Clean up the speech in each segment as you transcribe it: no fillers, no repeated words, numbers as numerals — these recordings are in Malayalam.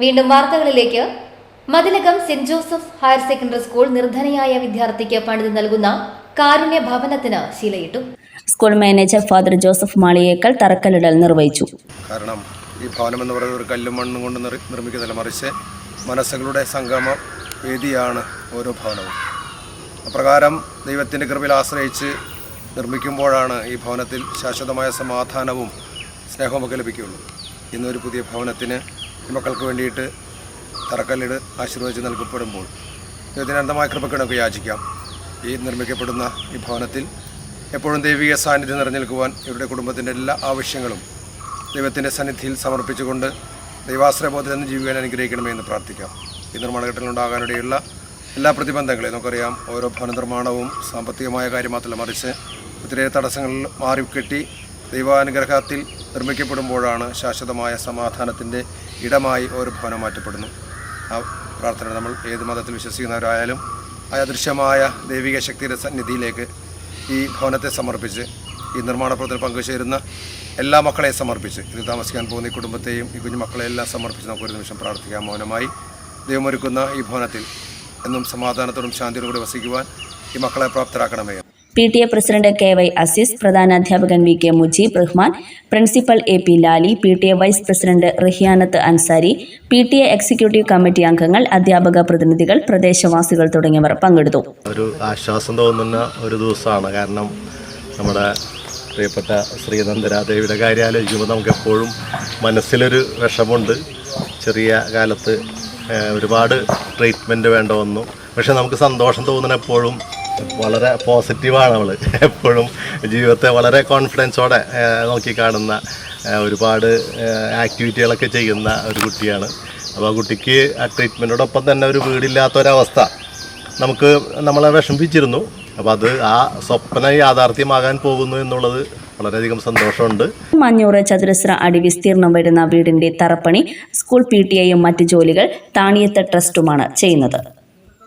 വീണ്ടും വാർത്തകളിലേക്ക്. Mathilakam Saint Joseph higher secondary school നിർധനയായ വിദ്യാർത്ഥിക്ക് പണിത് നൽകുന്ന കാരുണ്യ ഭവനത്തിന് ശീലയിട്ടു. School manager father Joseph Maliyekkal തറക്കല്ലിടൽ നിർവഹിച്ചു. കാരണം ഈ ഭവനം എന്ന് പറയുന്നത് ഒരു കല്ലും മണ്ണും കൊണ്ട് നിർമ്മിക്കുന്നില്ല, മറിച്ച് മനസ്സുകളുടെ സംഗമ വേദിയാണ് ഓരോ ഭവനവും. അപ്രകാരം ദൈവത്തിൻ്റെ കൃപയിൽ ആശ്രയിച്ച് നിർമ്മിക്കുമ്പോഴാണ് ഈ ഭവനത്തിൽ ശാശ്വതമായ സമാധാനവും സ്നേഹവുമൊക്കെ ലഭിക്കുകയുള്ളൂ. ഇന്നൊരു പുതിയ ഭവനത്തിന് ഈ മക്കൾക്ക് വേണ്ടിയിട്ട് തറക്കല്ലിട് ആശീർവദിച്ച് നൽകപ്പെടുമ്പോൾ ദൈവത്തിന് അനന്തമായ കൃപയ്ക്ക് നമുക്ക് യാചിക്കാം. ഈ നിർമ്മിക്കപ്പെടുന്ന ഈ ഭവനത്തിൽ എപ്പോഴും ദൈവിക സാന്നിധ്യം നിറഞ്ഞു നിൽക്കുവാൻ ഇവരുടെ കുടുംബത്തിൻ്റെ എല്ലാ ആവശ്യങ്ങളും ദൈവത്തിൻ്റെ സന്നിധിയിൽ സമർപ്പിച്ചുകൊണ്ട് ദൈവാശ്രയബോധത്തിൽ നിന്ന് ജീവിക്കാൻ അനുഗ്രഹിക്കണമേ എന്ന് പ്രാർത്ഥിക്കാം. ഈ നിർമ്മാണഘട്ടങ്ങളുണ്ടാകാനിടയുള്ള എല്ലാ പ്രതിബന്ധങ്ങളെയും നമുക്കറിയാം. ഓരോ ഭവന നിർമ്മാണവും സാമ്പത്തികമായ കാര്യം മാത്രമല്ല, മറിച്ച് ഒത്തിരിയേറെ തടസ്സങ്ങളിൽ മാറിക്കെട്ടി ദൈവാനുഗ്രഹത്തിൽ നിർമ്മിക്കപ്പെടുമ്പോഴാണ് ശാശ്വതമായ സമാധാനത്തിൻ്റെ ഇടമായി ഓരോ ഭവനം മാറ്റപ്പെടുന്നു. ആ പ്രാർത്ഥന നമ്മൾ ഏത് മതത്തിൽ വിശ്വസിക്കുന്നവരായാലും ആ അദൃശ്യമായ ദൈവിക ശക്തിയുടെ സന്നിധിയിലേക്ക് ഈ ഭവനത്തെ സമർപ്പിച്ച് ഈ നിർമ്മാണ പ്രവർത്തനത്തിൽ പങ്കുചേരുന്ന എല്ലാ മക്കളെയും സമർപ്പിച്ച് ഇതിൽ താമസിക്കാൻ പോകുന്ന ഈ കുടുംബത്തെയും ഈ കുഞ്ഞു മക്കളെയും എല്ലാം സമർപ്പിച്ച് നമുക്കൊരു നിമിഷം പ്രാർത്ഥിക്കാം. മൗനമായി ദൈവമൊരുക്കുന്ന ഈ ഭവനത്തിൽ എന്നും സമാധാനത്തോടും ശാന്തിയോടും കൂടി വസിക്കുവാൻ ഈ മക്കളെ പ്രാപ്തരാക്കണമേ. PTA പ്രസിഡന്റ് KY അസീസ്, പ്രധാനാധ്യാപകൻ VK Mujeeb Rahman, principal AP Lali, PTA vice president Rihiyanath Ansari, PTA executive committee അംഗങ്ങൾ, അധ്യാപക പ്രതിനിധികൾ, പ്രദേശവാസികൾ തുടങ്ങിയവർ പങ്കെടുത്തു. ഒരു ആശ്വാസം തോന്നുന്ന ഒരു ദിവസമാണ്. കാരണം നമ്മുടെ പ്രിയപ്പെട്ട ശ്രീനന്ദരാദേവിയുടെ കാര്യം ആലോചിക്കുമ്പോൾ നമുക്കെപ്പോഴും മനസ്സിലൊരു വിഷമമുണ്ട്. ചെറിയ കാലത്ത് ഒരുപാട് ട്രീറ്റ്മെൻറ്റ് വേണ്ട വന്നു. പക്ഷെ നമുക്ക് സന്തോഷം തോന്നുന്ന എപ്പോഴും വളരെ പോസിറ്റീവാണ്. അവൾ എപ്പോഴും ജീവിതത്തെ വളരെ കോൺഫിഡൻസോടെ നോക്കിക്കാണുന്ന ഒരുപാട് ആക്ടിവിറ്റികളൊക്കെ ചെയ്യുന്ന ഒരു കുട്ടിയാണ്. അപ്പോൾ ആ കുട്ടിക്ക് ആ ട്രീറ്റ്മെൻറ്റോടൊപ്പം തന്നെ ഒരു വീടില്ലാത്തൊരവസ്ഥ നമ്മളെ വിഷമിപ്പിച്ചിരുന്നു. അപ്പോൾ അത് ആ സ്വപ്നം യാഥാർത്ഥ്യമാകാൻ പോകുന്നു എന്നുള്ളത് വളരെയധികം സന്തോഷമുണ്ട്. 500 ചതുരശ്ര അടി വിസ്തീർണം വരുന്ന വീടിന്റെ തറപ്പണി സ്കൂൾ PTAയും മറ്റ് ജോലികൾ താണിയത്ത് ട്രസ്റ്റുമാണ് ചെയ്യുന്നത്.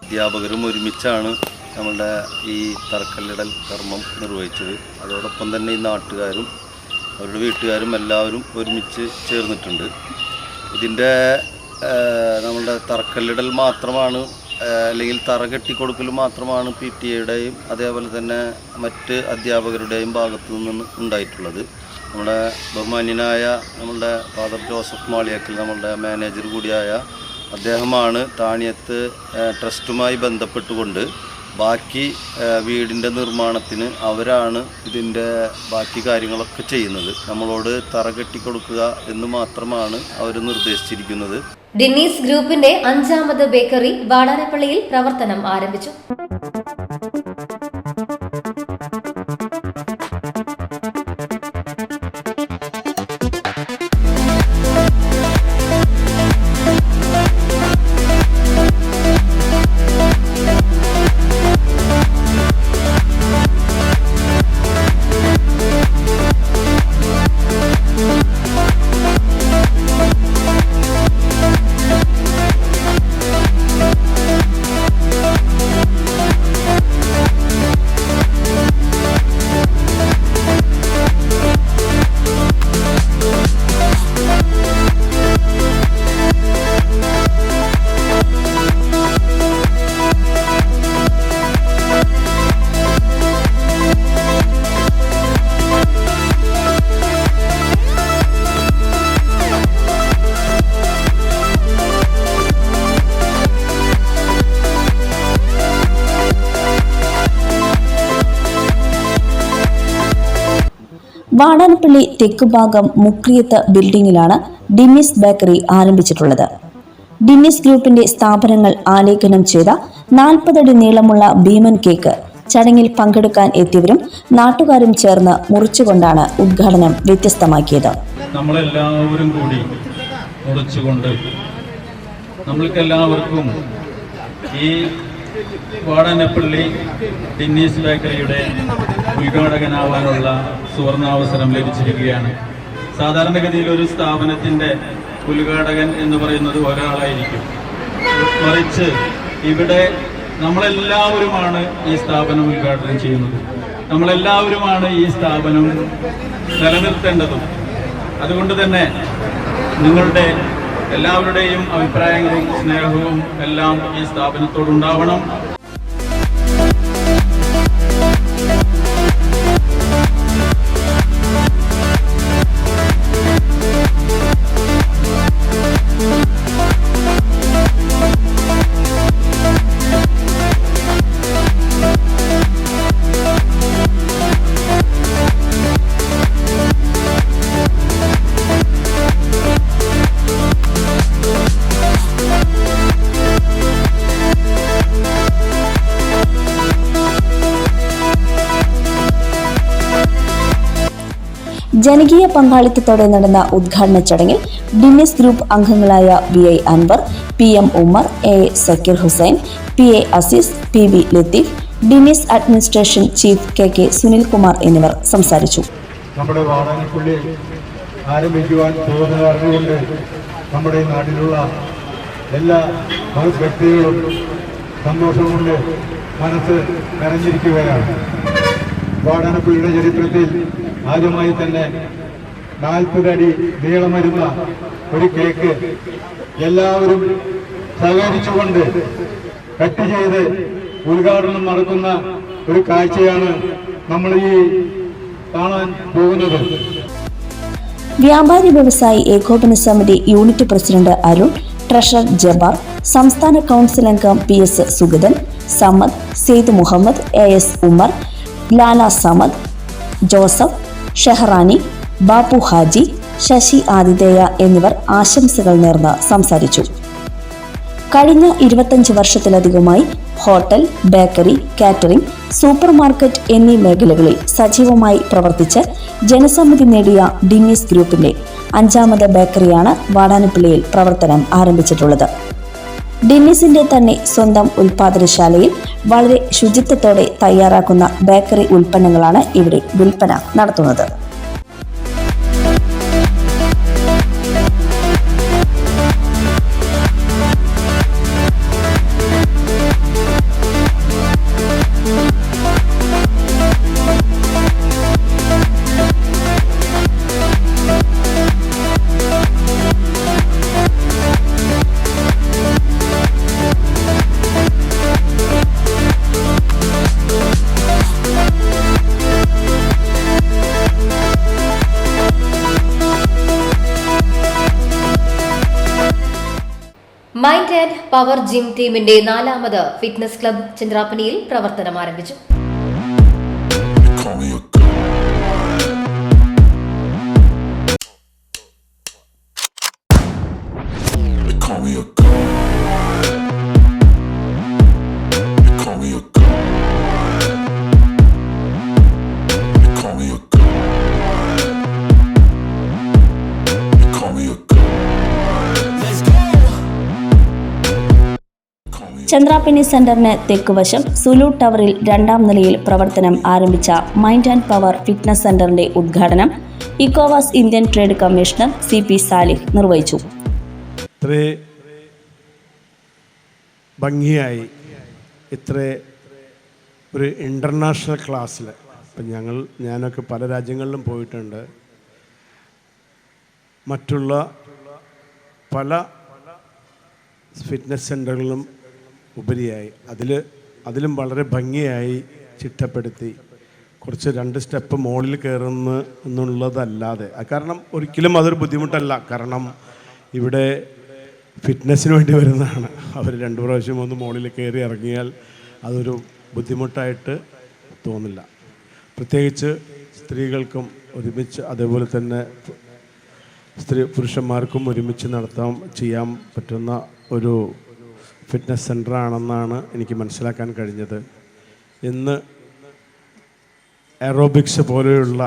അധ്യാപകരും ഒരുമിച്ചാണ് നമ്മളുടെ ഈ തറക്കല്ലിടൽ കർമ്മം നിർവഹിച്ചത്. അതോടൊപ്പം തന്നെ ഈ നാട്ടുകാരും അവരുടെ വീട്ടുകാരും എല്ലാവരും ഒരുമിച്ച് ചേർന്നിട്ടുണ്ട്. ഇതിൻ്റെ നമ്മളുടെ തറക്കല്ലിടൽ മാത്രമാണ്, അല്ലെങ്കിൽ തറ കെട്ടിക്കൊടുക്കൽ മാത്രമാണ് PTAയുടെയും അതേപോലെ തന്നെ മറ്റ് അധ്യാപകരുടെയും ഭാഗത്തു നിന്ന് ഉണ്ടായിട്ടുള്ളത്. നമ്മുടെ ബഹുമാന്യനായ നമ്മളുടെ ഫാദർ ജോസഫ് മാളിയേക്കൽ, നമ്മളുടെ മാനേജർ കൂടിയായ അദ്ദേഹമാണ് താണിയത്ത് ട്രസ്റ്റുമായി ബന്ധപ്പെട്ടുകൊണ്ട് ബാക്കി വീടിൻ്റെ നിർമ്മാണത്തിന് അവരാണ് ഇതിൻ്റെ ബാക്കി കാര്യങ്ങളൊക്കെ ചെയ്യുന്നത്. നമ്മളോട് തറ കെട്ടിക്കൊടുക്കുക എന്ന് മാത്രമാണ് അവർ നിർദ്ദേശിച്ചിരിക്കുന്നത്. ഡിന്നീസ് ഗ്രൂപ്പിന്റെ 5ാമത് ബേക്കറി വാടാനപ്പള്ളിയിൽ പ്രവർത്തനം ആരംഭിച്ചു. വാടാനപ്പള്ളി തെക്കുഭാഗം മുക്രിയത്ത് ബിൽഡിംഗിലാണ് ഡിന്നീസ് ബേക്കറി ആരംഭിച്ചിട്ടുള്ളത്. ഡിന്നീസ് ഗ്രൂപ്പിന്റെ സ്ഥാപനങ്ങൾ ആലേഖനം ചെയ്ത 40 അടി നീളമുള്ള ഭീമൻ കേക്ക് ചടങ്ങിൽ പങ്കെടുക്കാൻ എത്തിയവരും നാട്ടുകാരും ചേർന്ന് മുറിച്ചുകൊണ്ടാണ് ഉദ്ഘാടനം വ്യത്യസ്തമാക്കിയത്. നമ്മളെല്ലാവരും കൂടി മുറിച്ചുകൊണ്ട് നമ്മൾക്കെല്ലാവർക്കും ഈ വാടാനപ്പള്ളി ഡിന്നീസ് ബേക്കറിയുടെ ഉദ്ഘാടകനാവാനുള്ള സുവർണാവസരം ലഭിച്ചിരിക്കുകയാണ്. സാധാരണഗതിയിൽ ഒരു സ്ഥാപനത്തിൻ്റെ ഉദ്ഘാടകൻ എന്ന് പറയുന്നത് ഒരാളായിരിക്കും. മറിച്ച് ഇവിടെ നമ്മളെല്ലാവരുമാണ് ഈ സ്ഥാപനം ഉദ്ഘാടനം ചെയ്യുന്നത്. നമ്മളെല്ലാവരുമാണ് ഈ സ്ഥാപനം നിലനിർത്തേണ്ടതും. അതുകൊണ്ട് തന്നെ നിങ്ങളുടെ എല്ലാവരുടെയും അഭിപ്രായങ്ങളും സ്നേഹവും എല്ലാം ഈ സ്ഥാപനത്തോടുണ്ടാവണം. ജനകീയ പങ്കാളിത്തത്തോടെ നടന്ന ഉദ്ഘാടന ചടങ്ങിൽ ഡിന്നിസ് ഗ്രൂപ്പ് അംഗങ്ങളായ VI Anwar, PM Ummer, A Sakkir Hussain, PA Azeez, PB Latheef, Dinnis administration chief KK Sunilkumar എന്നിവർ സംസാരിച്ചു. നമ്മുടെ വാടാനപ്പള്ളി ആരംഭിക്കുവാൻ പോകുന്നതുകൊണ്ട് നമ്മുടെ നാട്ടിലുള്ള എല്ലാ വ്യക്തികളും സന്തോഷം കൊണ്ട് മനസ്സ് നിറഞ്ഞിരിക്കുകയാണ്. വാടാനപ്പള്ളിയുടെ ചരിത്രത്തിൽ ആദ്യമായി തന്നെ 40 അടി നീളം വരുന്ന ഒരു കേക്ക് എല്ലാവരും സഹകരിച്ചുകൊണ്ട് കട്ട് ചെയ്ത് ഉദ്ഘാടനം നടക്കുന്ന ഒരു കാഴ്ചയാണ് നമ്മൾ ഈ കാണാൻ പോകുന്നത്. വ്യാപാരി വ്യവസായി ഏകോപന സമിതി unit president Arun, treasurer Jabbar, സംസ്ഥാന കൗൺസിൽ അംഗം PS Sugathan, Samad, Sayed Muhammad, AS Umar, Lala Samad, Joseph, Shehrani, Bappu Haji, Sasi ആതിഥേയ എന്നിവർ ആശംസകൾ നേർന്ന് സംസാരിച്ചു. കഴിഞ്ഞ 25 വർഷത്തിലധികമായി hotel, bakery, catering, supermarket എന്നീ മേഖലകളിൽ സജീവമായി പ്രവർത്തിച്ച് ജനസമ്മതി നേടിയ ഡിന്നിസ് ഗ്രൂപ്പിന്റെ 5ാമത് ബേക്കറിയാണ് വാടാനപ്പള്ളിയിൽ പ്രവർത്തനം ആരംഭിച്ചിട്ടുള്ളത്. ഡിന്നിസിന്റെ തന്നെ സ്വന്തം ഉൽപാദനശാലയിൽ വളരെ ശുചിത്വത്തോടെ തയ്യാറാക്കുന്ന ബേക്കറി ഉൽപ്പന്നങ്ങളാണ് ഇവിടെ വിൽപ്പന നടത്തുന്നത്. മൈൻഡ് ആൻഡ് പവർ ജിം ടീമിന്റെ 4ാമത് ഫിറ്റ്നസ് ക്ലബ് ചന്ദ്രാപ്പനിയിൽ പ്രവർത്തനം ആരംഭിച്ചു. ചന്ദ്രാപ്പനി സെന്ററിന് തെക്കുവശം സുലു ടവറിൽ 2ാം നിലയിൽ പ്രവർത്തനം ആരംഭിച്ച മൈൻഡ് ആൻഡ് പവർ ഫിറ്റ്നസ് സെന്ററിന്റെ ഉദ്ഘാടനം ഇക്കോവാസ് Indian trade commissioner CP Salih നിർവഹിച്ചു. ഇത്രേ ഭംഗിയായി ഇത്ര ഒരു ഇൻ്റർനാഷണൽ ക്ലാസ്സിൽ ഇപ്പം ഞാനൊക്കെ പല രാജ്യങ്ങളിലും പോയിട്ടുണ്ട്. മറ്റുള്ള പല ഫിറ്റ്നസ് സെൻ്ററുകളിലും ഉപരിയായി അതിലും വളരെ ഭംഗിയായി ചിട്ടപ്പെടുത്തി കുറച്ച് 2 സ്റ്റെപ്പ് മുകളിൽ കയറുന്നു എന്നുള്ളതല്ലാതെ, കാരണം ഒരിക്കലും അതൊരു ബുദ്ധിമുട്ടല്ല. കാരണം ഇവിടെ ഫിറ്റ്നസ്സിന് വേണ്ടി വരുന്നതാണ്. അവർ 2 പ്രാവശ്യം ഒന്ന് മുകളിൽ കയറി ഇറങ്ങിയാൽ അതൊരു ബുദ്ധിമുട്ടായിട്ട് തോന്നില്ല. പ്രത്യേകിച്ച് സ്ത്രീകൾക്കും ഒരുമിച്ച്, അതേപോലെ തന്നെ പുരുഷന്മാർക്കും ഒരുമിച്ച് ചെയ്യാൻ പറ്റുന്ന ഒരു ഫിറ്റ്നസ് സെൻ്ററാണെന്നാണ് എനിക്ക് മനസ്സിലാക്കാൻ കഴിഞ്ഞത്. ഇന്ന് എറോബിക്സ് പോലെയുള്ള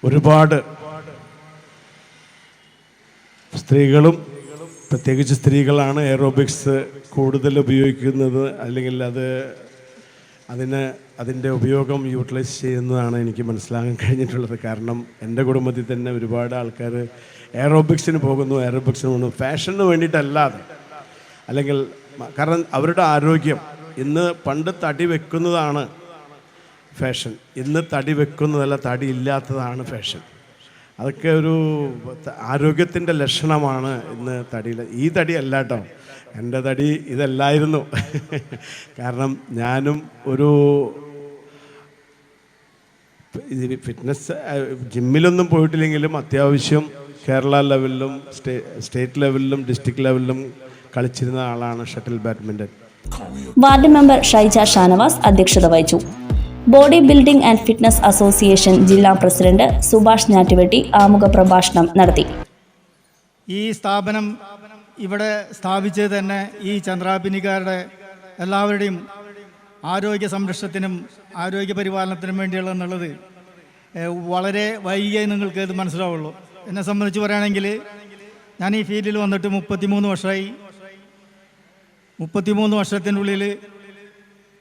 ഒരുപാട് സ്ത്രീകളും, പ്രത്യേകിച്ച് സ്ത്രീകളാണ് എറോബിക്സ് കൂടുതൽ ഉപയോഗിക്കുന്നത്, അല്ലെങ്കിൽ അതിൻ്റെ ഉപയോഗം യൂട്ടിലൈസ് ചെയ്യുന്നതാണ് എനിക്ക് മനസ്സിലാക്കാൻ കഴിഞ്ഞിട്ടുള്ളത്. കാരണം എൻ്റെ കുടുംബത്തിൽ തന്നെ ഒരുപാട് ആൾക്കാർ എറോബിക്സിന് പോകുന്നു ഫാഷന് വേണ്ടിയിട്ടല്ലാതെ, അല്ലെങ്കിൽ കാരണം അവരുടെ ആരോഗ്യം. പണ്ട് തടി വെക്കുന്നതാണ് ഫാഷൻ, ഇന്ന് തടി വെക്കുന്നതല്ല, തടി ഇല്ലാത്തതാണ് ഫാഷൻ. അതൊക്കെ ഒരു ആരോഗ്യത്തിൻ്റെ ലക്ഷണമാണ് ഇന്ന് തടിയിൽ. ഈ തടി അല്ല കേട്ടോ, എൻ്റെ തടി ഇതല്ലായിരുന്നു. കാരണം ഞാനും ഒരു ഫിറ്റ്നസ് ജിമ്മിലൊന്നും പോയിട്ടില്ലെങ്കിലും അത്യാവശ്യം കേരള ലെവലിലും സ്റ്റേറ്റ് ലെവലിലും ഡിസ്ട്രിക്ട് ലെവലിലും കളിച്ചിരുന്ന ആളാണ് shuttle badminton. Ward member Shaija Shanavas അധ്യക്ഷത വഹിച്ചു. Body building and fitness association ജില്ലാ പ്രസിഡന്റ് സുഭാഷ് ഞാറ്റുവെട്ടി ആമുഖ പ്രഭാഷണം നടത്തി. ഈ സ്ഥാപനം ഇവിടെ സ്ഥാപിച്ചത് തന്നെ ഈ ചന്ദ്രാപിനിക്കാരുടെ എല്ലാവരുടെയും ആരോഗ്യ സംരക്ഷണത്തിനും ആരോഗ്യ പരിപാലനത്തിനും വേണ്ടിയുള്ളതെന്നുള്ളത് വളരെ വൈകിയേ നിങ്ങൾക്ക് ഇത് മനസ്സിലാവുള്ളൂ. എന്നെ സംബന്ധിച്ച് പറയുകയാണെങ്കിൽ ഞാൻ ഈ ഫീൽഡിൽ വന്നിട്ട് 33 വർഷമായി. 33 വർഷത്തിനുള്ളിൽ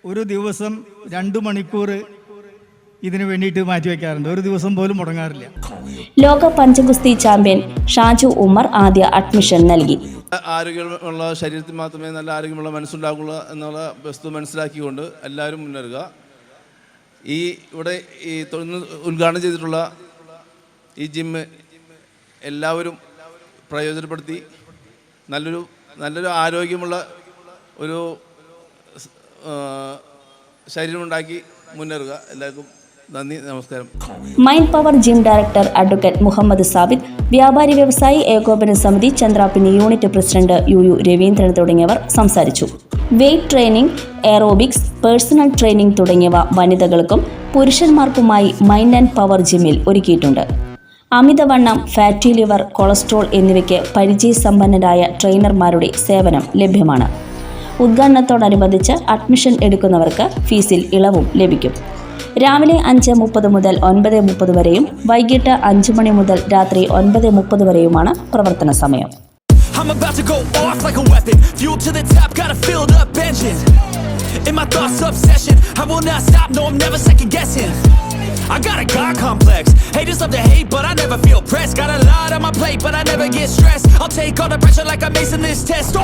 ഒരു ദിവസം 2 മണിക്കൂർ ഇതിനു വേണ്ടിയിട്ട് മാറ്റിവെക്കാറുണ്ട്. ഒരു ദിവസം പോലും മുടങ്ങാറില്ല. ലോക പഞ്ചഗുസ്തി ചാമ്പ്യൻ ഷാജു ഉമ്മർ ആദ്യ അഡ്മിഷൻ നൽകി. ആരോഗ്യമുള്ള ശരീരത്തിൽ മാത്രമേ നല്ല ആരോഗ്യമുള്ള മനസ്സുണ്ടാകുള്ളൂ എന്നുള്ള വസ്തു മനസ്സിലാക്കിക്കൊണ്ട് എല്ലാവരും മുന്നേറുക. ഇവിടെ ഈ ഉദ്ഘാടനം ചെയ്തിട്ടുള്ള ഈ ജിമ്മ് എല്ലാവരും പ്രയോജനപ്പെടുത്തി നല്ലൊരു ആരോഗ്യമുള്ള ഒരു ശരീരമുണ്ടാക്കി മുന്നേറുക. എല്ലാവർക്കും നന്ദി, നമസ്കാരം. Mind power gym director advocate Muhammad Sabith, വ്യാപാരി വ്യവസായി ഏകോപന സമിതി Chandrapini unit president U Raveendran തുടങ്ങിയവർ സംസാരിച്ചു. Weight training, aerobics, personal training തുടങ്ങിയവ വനിതകൾക്കും പുരുഷന്മാർക്കുമായി മൈൻഡ് ആൻഡ് പവർ ജിമ്മിൽ ഒരുക്കിയിട്ടുണ്ട്. അമിതവണ്ണം, ഫാറ്റി ലിവർ, കൊളസ്ട്രോൾ എന്നിവയ്ക്ക് പരിചയസമ്പന്നരായ ട്രെയിനർമാരുടെ സേവനം ലഭ്യമാണ്. ഉദ്ഘാടനത്തോടനുബന്ധിച്ച് അഡ്മിഷൻ എടുക്കുന്നവർക്ക് ഫീസിൽ ഇളവും ലഭിക്കും. രാവിലെ 5:30 മുതൽ 9:30 വരെയും വൈകിട്ട് 5 മണി മുതൽ രാത്രി 9:30 വരെയുമാണ് പ്രവർത്തന സമയം. I'm about to go off like a weapon. Fuel to the top, got a filled up engine. In my thoughts, obsession. I will not stop, no, I'm never second guessing. I got a God complex. Haters love to hate, but I never feel pressed. Got a lot on my plate, but I never get stressed. I'll take all the pressure like I'm acing this test.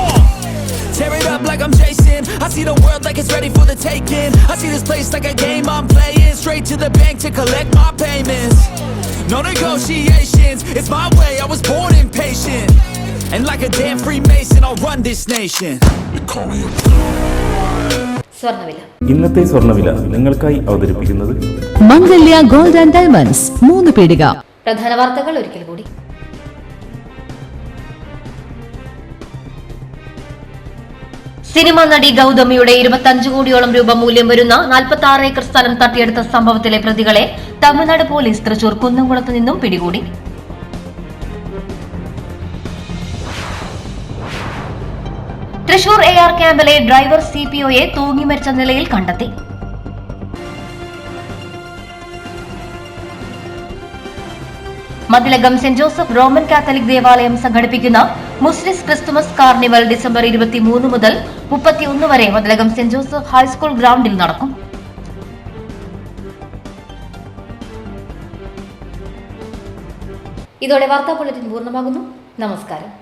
Tear it up like I'm Jason. I see the world like it's ready for the taking. I see this place like a game I'm playing. Straight to the bank to collect my payments. No negotiations, it's my way, I was born impatient. And like a damn Freemason, I'll run this nation. സ്വർണ്ണവില. ഇന്നത്തെ സ്വർണ്ണവില നിങ്ങൾക്കായി അവതരിപ്പിക്കുന്നത് മംഗല്യ ഗോൾഡ് ആൻഡ് ഡയമണ്ട്സ് 3 പീടിക. പ്രധാന വാർത്തകൾ ഒരിക്കൽ കൂടി. സിനിമാ നടി ഗൗതമിയുടെ 25 കോടിയോളം രൂപ മൂല്യം വരുന്ന 46 ഏക്കർ സ്ഥലം തട്ടിയെടുത്ത സംഭവത്തിലെ പ്രതികളെ തമിഴ്നാട് പോലീസ് തൃശൂർ കുന്നംകുളത്ത് നിന്നും പിടികൂടി. തൃശൂർ AR ക്യാമ്പിലെ ഡ്രൈവർ CPOയെ തൂങ്ങി മരിച്ച നിലയിൽ കണ്ടെത്തി. Mathilakam Saint Joseph Roman Catholic ദേവാലയം സംഘടിപ്പിക്കുന്ന മുസ്ലിംസ് ക്രിസ്തുമസ് കാർണിവൽ ഡിസംബർ 23 മുതൽ 31 വരെ മതിലകം സെന്റ് ജോസഫ് ഹൈസ്കൂൾ ഗ്രൗണ്ടിൽ നടക്കും. ഇതോടെ വാർത്താ ബുള്ളറ്റിൻ പൂർണ്ണമാകുന്നു. നമസ്കാരം.